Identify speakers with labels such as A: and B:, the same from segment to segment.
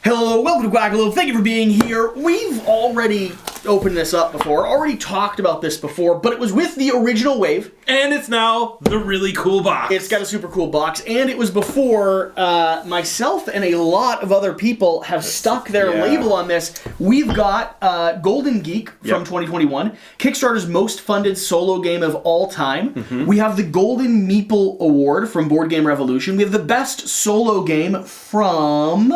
A: Hello, welcome to Quackalope. Thank you for being here. We've already opened this up before, already talked about this before, but it was with the original wave.
B: And it's now the really cool box.
A: It's got a super cool box, and it was before myself and a lot of other people have stuck their label on this. We've got Golden Geek from 2021, Kickstarter's most funded solo game of all time. We have the Golden Meeple Award from Board Game Revolution. We have the best solo game from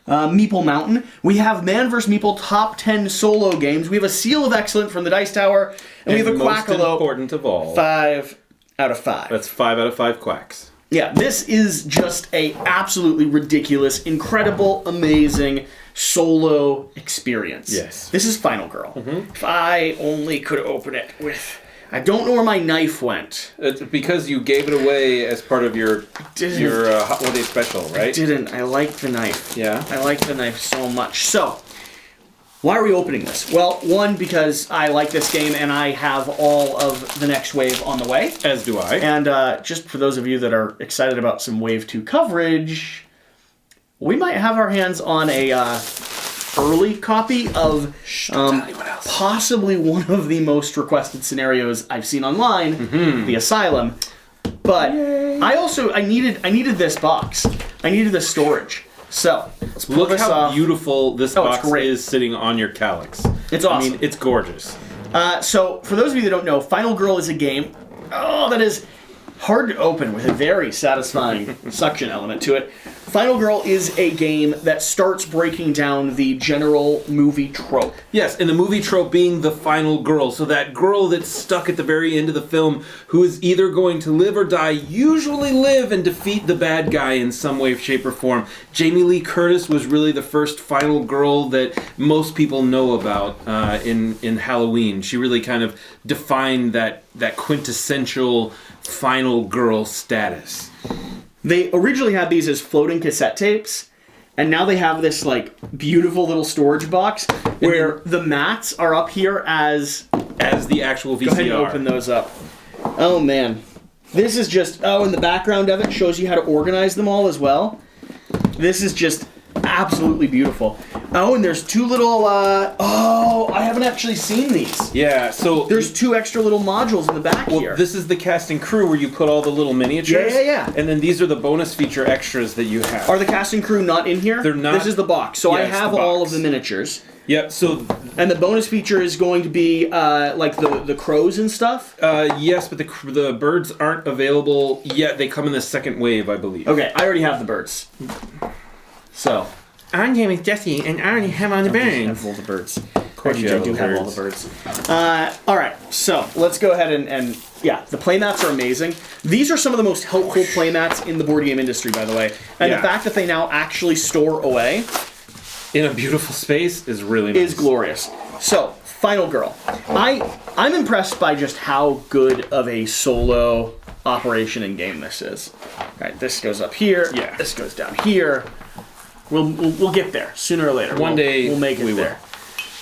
A: Meeple Mountain. We have Man vs. Meeple top 10 solo games. We have a Seal of Excellence from the Dice Tower. And we have a
B: most
A: Quackalope.
B: Important of all.
A: 5 out of 5.
B: That's 5 out of 5 quacks.
A: Yeah, this is just a absolutely ridiculous, incredible, amazing solo experience.
B: Yes.
A: This is Final Girl. If I only could open it with... I don't know where my knife went.
B: It's because you gave it away as part of your holiday special, right?
A: I didn't. I like the knife.
B: Yeah?
A: I like the knife so much. So, why are we opening this? Well, one, because I like this game and I have all of the next wave on the way.
B: As do I.
A: And just for those of you that are excited about some Wave 2 coverage, we might have our hands on a early copy of possibly one of the most requested scenarios I've seen online, The Asylum. But I needed this box. I needed the storage. So let's pull
B: Look
A: this
B: how
A: off.
B: beautiful this box is sitting on your calyx.
A: It's awesome.
B: I mean, it's gorgeous.
A: So for those of you that don't know, Final Girl is a game that is hard to open with a very satisfying suction element to it. Final Girl is a game that starts breaking down the general movie trope.
B: Yes, and the movie trope being the final girl. So that girl that's stuck at the very end of the film who is either going to live or die, usually live and defeat the bad guy in some way, shape, or form. Jamie Lee Curtis was really the first final girl that most people know about in Halloween. She really kind of defined that quintessential final girl status.
A: They originally had these as floating cassette tapes, and now they have this like beautiful little storage box where the mats are up here as
B: the actual VCR.
A: Go ahead and open those up. Oh man, this is just and the background of it shows you how to organize them all as well. This is just absolutely beautiful. Oh, and there's two little, I haven't actually seen these.
B: Yeah, so...
A: There's two extra little modules in the back here.
B: This is the cast and crew where you put all the little miniatures.
A: Yeah.
B: And then these are the bonus feature extras that you have.
A: Are the cast and crew not in here?
B: They're not.
A: This is the box. So I have all of the miniatures.
B: Yep, so...
A: And the bonus feature is going to be, like, the crows and stuff?
B: Yes, but the birds aren't available yet. They come in the second wave, I believe.
A: Okay, I already have the birds. So...
B: My name is Jesse, and I already have all the birds.
A: I have all the birds.
B: Of course you do
A: have all the birds. Alright, so let's go ahead and the playmats are amazing. These are some of the most helpful playmats in the board game industry, by the way. And the fact that they now actually store away
B: in a beautiful space is really nice.
A: Is glorious. So, Final Girl. I'm impressed by just how good of a solo operation and game this is. Alright, this goes up here.
B: Yeah.
A: This goes down here. We'll get there sooner or later.
B: One day
A: we'll make it there.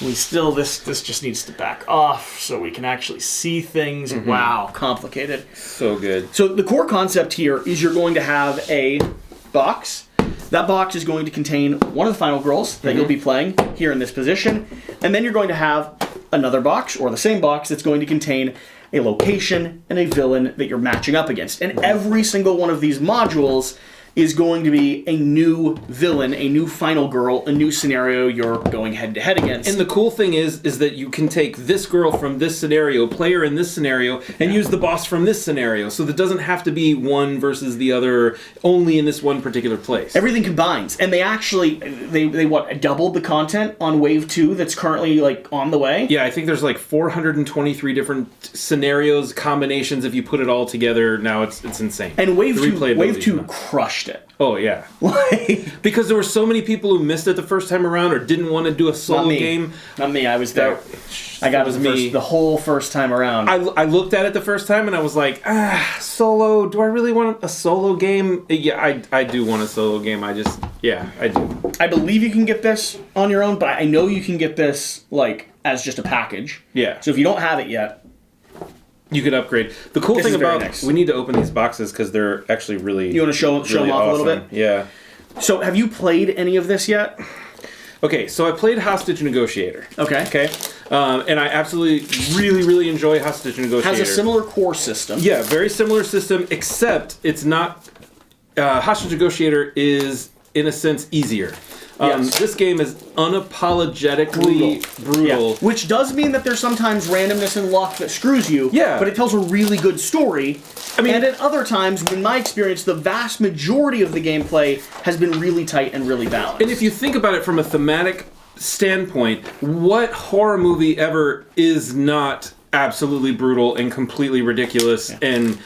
A: We still this just needs to back off so we can actually see things. Wow, complicated.
B: So good.
A: So the core concept here is you're going to have a box. That box is going to contain one of the final girls that you'll be playing here in this position, and then you're going to have another box or the same box that's going to contain a location and a villain that you're matching up against. And every single one of these modules is going to be a new villain, a new final girl, a new scenario you're going head-to-head against.
B: And the cool thing is that you can take this girl from this scenario, play her in this scenario, and use the boss from this scenario. So that doesn't have to be one versus the other, only in this one particular place.
A: Everything combines. And they actually, they doubled the content on Wave 2 that's currently, like, on the way?
B: Yeah, I think there's like 423 different scenarios, combinations. If you put it all together, now it's insane.
A: And Wave 2 crushed it.
B: Oh, yeah. Because there were so many people who missed it the first time around or didn't want to do a solo game.
A: Not me. I was there. I got it the whole first time around.
B: I looked at it the first time and I was like, solo. Do I really want a solo game? Yeah, I do want a solo game. I do.
A: I believe you can get this on your own, but I know you can get this, like, as just a package.
B: Yeah.
A: So if you don't have it yet,
B: you could upgrade. The cool thing about we need to open these boxes because they're actually really.
A: You want to show them off
B: awesome.
A: a little bit?
B: Yeah.
A: So have you played any of this yet?
B: Okay, so I played Hostage Negotiator.
A: Okay.
B: And I absolutely, really enjoy Hostage Negotiator.
A: Has a similar core system.
B: Yeah, very similar system, except it's not... Hostage Negotiator is, in a sense, easier.
A: Yes.
B: This game is unapologetically brutal.
A: Yeah. Which does mean that there's sometimes randomness and luck that screws you.
B: Yeah.
A: But it tells a really good story. I mean, and at other times, in my experience, the vast majority of the gameplay has been really tight and really balanced.
B: And if you think about it from a thematic standpoint, what horror movie ever is not absolutely brutal and completely ridiculous and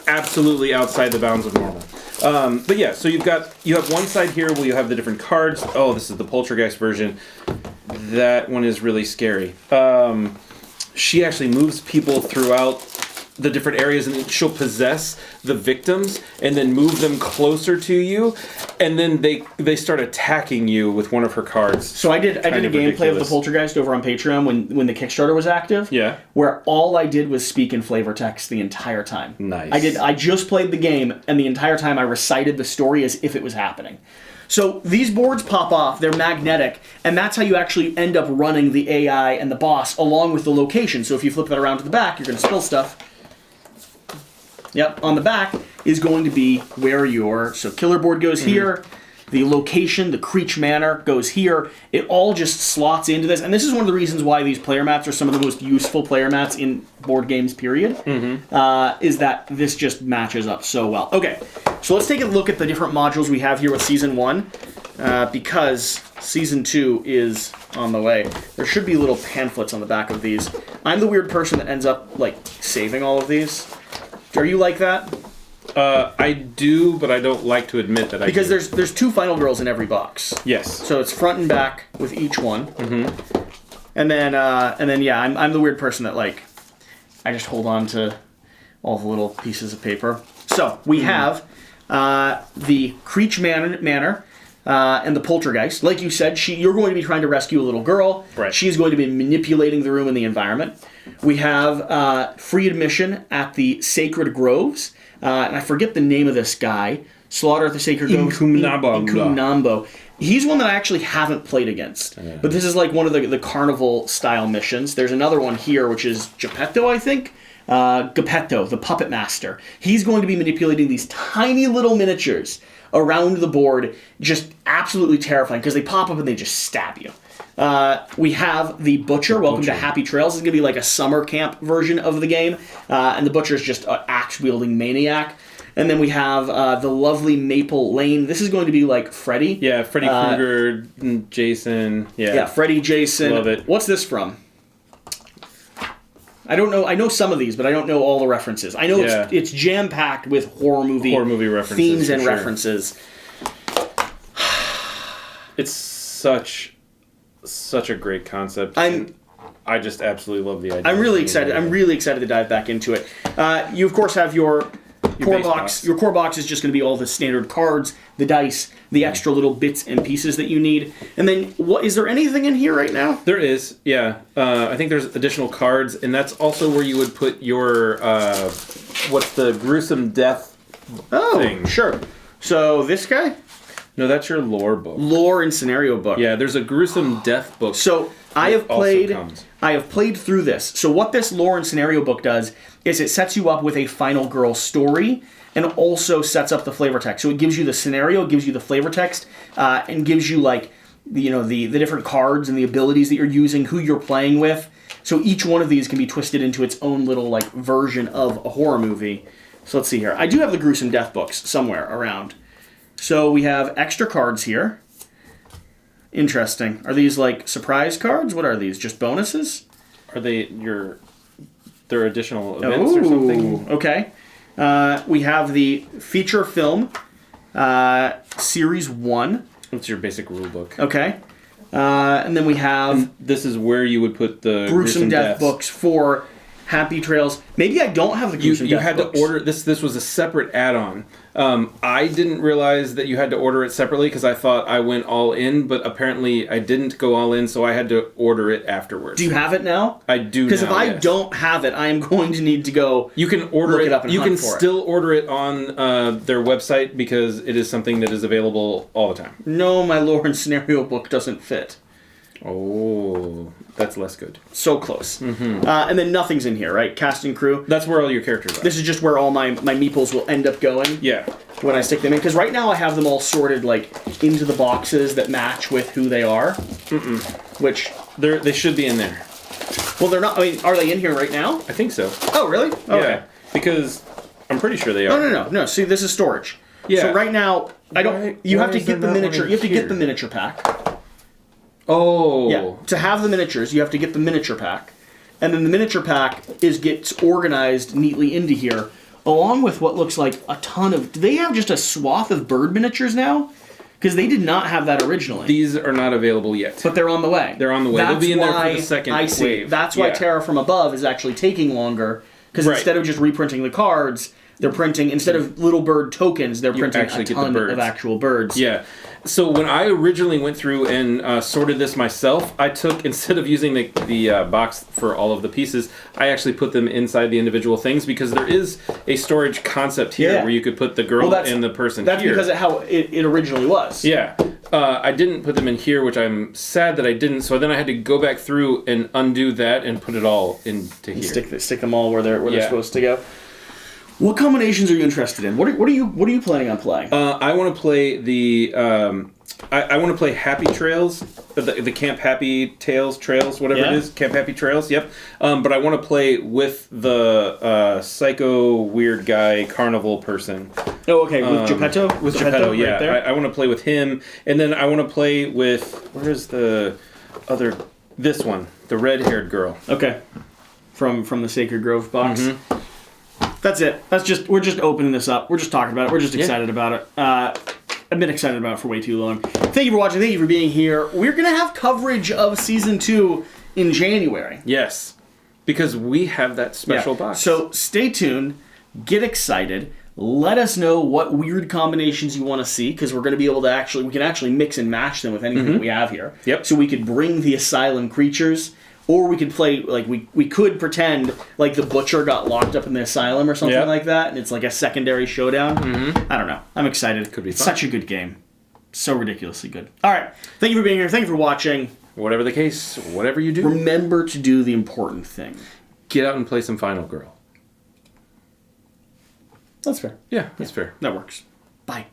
B: absolutely outside the bounds of normal? But yeah, so you have one side here where you have the different cards. Oh, this is the Poltergeist version. That one is really scary. She actually moves people throughout the different areas, and she'll possess the victims and then move them closer to you, and then they start attacking you with one of her cards.
A: So I did a gameplay of the Poltergeist over on Patreon when the Kickstarter was active.
B: Yeah.
A: Where all I did was speak in flavor text the entire time.
B: Nice.
A: I just played the game, and the entire time I recited the story as if it was happening. So these boards pop off, they're magnetic, and that's how you actually end up running the AI and the boss along with the location. So if you flip that around to the back, you're going to spill stuff. Yep, on the back is going to be where so killer board goes here, the location, the Creech Manor goes here. It all just slots into this, and this is one of the reasons why these player mats are some of the most useful player mats in board games, period, is that this just matches up so well. Okay, so let's take a look at the different modules we have here with Season 1, because Season 2 is on the way. There should be little pamphlets on the back of these. I'm the weird person that ends up, like, saving all of these. Are you like that?
B: I do, but I don't like to admit that I do.
A: Because there's 2 Final Girls in every box.
B: Yes.
A: So it's front and back with each one. And then yeah, I'm the weird person that, like, I just hold on to all the little pieces of paper. So we have the Creech Manor and the Poltergeist. Like you said, you're going to be trying to rescue a little girl.
B: Right.
A: She's going to be manipulating the room and the environment. We have free admission at the Sacred Groves. And I forget the name of this guy. Slaughter at the Sacred Groves. Incumbnambo. He's one that I actually haven't played against. But this is like one of the carnival-style missions. There's another one here, which is Geppetto, I think. Geppetto, the Puppet Master. He's going to be manipulating these tiny little miniatures around the board, just absolutely terrifying, because they pop up and they just stab you. We have the Butcher. Welcome to Happy Trails. This is going to be like a summer camp version of the game. And the Butcher is just an axe-wielding maniac. And then we have the lovely Maple Lane. This is going to be like Freddy.
B: Yeah, Freddy Krueger, Jason. Yeah,
A: Freddy, Jason.
B: Love it.
A: What's this from? I don't know. I know some of these, but I don't know all the references. I know it's jam-packed with horror movie
B: references,
A: themes and references.
B: It's such a great concept. I just absolutely love the idea.
A: I'm really excited. I'm really excited to dive back into it. You of course have your core box. Your core box is just going to be all the standard cards, the dice, the extra little bits and pieces that you need. And then, is there anything in here right now?
B: There is, yeah. I think there's additional cards, and that's also where you would put your what's the gruesome death thing.
A: Sure. So this guy?
B: No, that's your lore book.
A: Lore and scenario book.
B: Yeah, there's a gruesome death book.
A: So I have played through this. So what this lore and scenario book does is it sets you up with a final girl story and also sets up the flavor text. So it gives you the scenario, gives you the flavor text, and gives you like the different cards and the abilities that you're using, who you're playing with. So each one of these can be twisted into its own little like version of a horror movie. So let's see here. I do have the gruesome death books somewhere around. So we have extra cards here. Interesting. Are these like surprise cards? What are these? Just bonuses?
B: Are they they're additional events or something?
A: Okay. We have the feature film, Series 1.
B: It's your basic rule book.
A: Okay. And then we have...
B: And this is where you would put the
A: gruesome death books for Happy Trails. Maybe I don't have the gruesome
B: You
A: death
B: had
A: books.
B: to order this. This was a separate add-on. I didn't realize that you had to order it separately because I thought I went all in, but apparently I didn't go all in, so I had to order it afterwards.
A: Do you have it now?
B: I do.
A: Because if I
B: yes.
A: don't have it, I am going to need to go.
B: You can order
A: look it up and
B: you
A: hunt
B: can
A: for it.
B: still order it on their website because it is something that is available all the time.
A: No, my lore and scenario book doesn't fit.
B: Oh, that's less good.
A: So close. And then nothing's in here, right? Cast and crew.
B: That's where all your characters are.
A: This is just where all my meeples will end up going.
B: Yeah.
A: When I stick them in. Because right now I have them all sorted like into the boxes that match with who they are. Which...
B: They should be in there.
A: Well, they're not... I mean, are they in here right now?
B: I think so.
A: Oh, really? Okay.
B: Yeah. Because I'm pretty sure they are.
A: No. See, this is storage.
B: Yeah.
A: So right now, I don't...
B: Why-
A: you have
B: why
A: to
B: is
A: get
B: there
A: the
B: not
A: miniature...
B: one
A: You have to
B: in
A: get
B: here?
A: the miniature pack.
B: Oh.
A: Yeah. To have the miniatures, you have to get the miniature pack. And then the miniature pack gets organized neatly into here, along with what looks like a ton of... Do they have just a swath of bird miniatures now? Because they did not have that originally.
B: These are not available yet.
A: But they're on the way.
B: They're on the way. They'll be in there for the second
A: I see.
B: wave.
A: That's why
B: Yeah.
A: Terra from Above is actually taking longer. Because
B: Right.
A: instead of just reprinting the cards, they're printing... Instead of little bird tokens, they're printing
B: actually
A: a
B: get the
A: ton
B: birds.
A: of actual birds.
B: Yeah. So when I originally went through and sorted this myself, I took, instead of using the box for all of the pieces, I actually put them inside the individual things because there is a storage concept here
A: Yeah.
B: where you could put the girl and the person
A: That's
B: here.
A: because of how it originally was.
B: Yeah. I didn't put them in here, which I'm sad that I didn't. So then I had to go back through and undo that and put it all into here.
A: Stick them all where they're supposed to go. What combinations are you interested in? What are you planning on playing?
B: I want to play the. I want to play Happy Trails, the Camp Happy Trails, whatever it is. Camp Happy Trails, yep. But I want to play with the psycho weird guy carnival person.
A: Oh, okay, with Geppetto?
B: With Geppetto, yeah.
A: Right there?
B: I want to play with him, and then I want to play with where's the other? This one, the red-haired girl.
A: Okay, from the Sacred Grove box. That's it. We're just opening this up. We're just talking about it. We're just excited about it. I've been excited about it for way too long. Thank you for watching. Thank you for being here. We're going to have coverage of Season 2 in January.
B: Yes, because we have that special box.
A: So stay tuned. Get excited. Let us know what weird combinations you want to see, because we're going to be able to we can actually mix and match them with anything that we have here.
B: Yep.
A: So we could bring the asylum creatures, or we could play, like, we could pretend like the butcher got locked up in the asylum or something like that, and it's like a secondary showdown. I don't know. I'm excited.
B: Could be fun.
A: Such a good game. So ridiculously good. All right. Thank you for being here. Thank you for watching.
B: Whatever the case, whatever you do,
A: Remember to do the important thing.
B: get out and play some Final Girl.
A: That's fair.
B: Yeah, that's fair.
A: That works. Bye.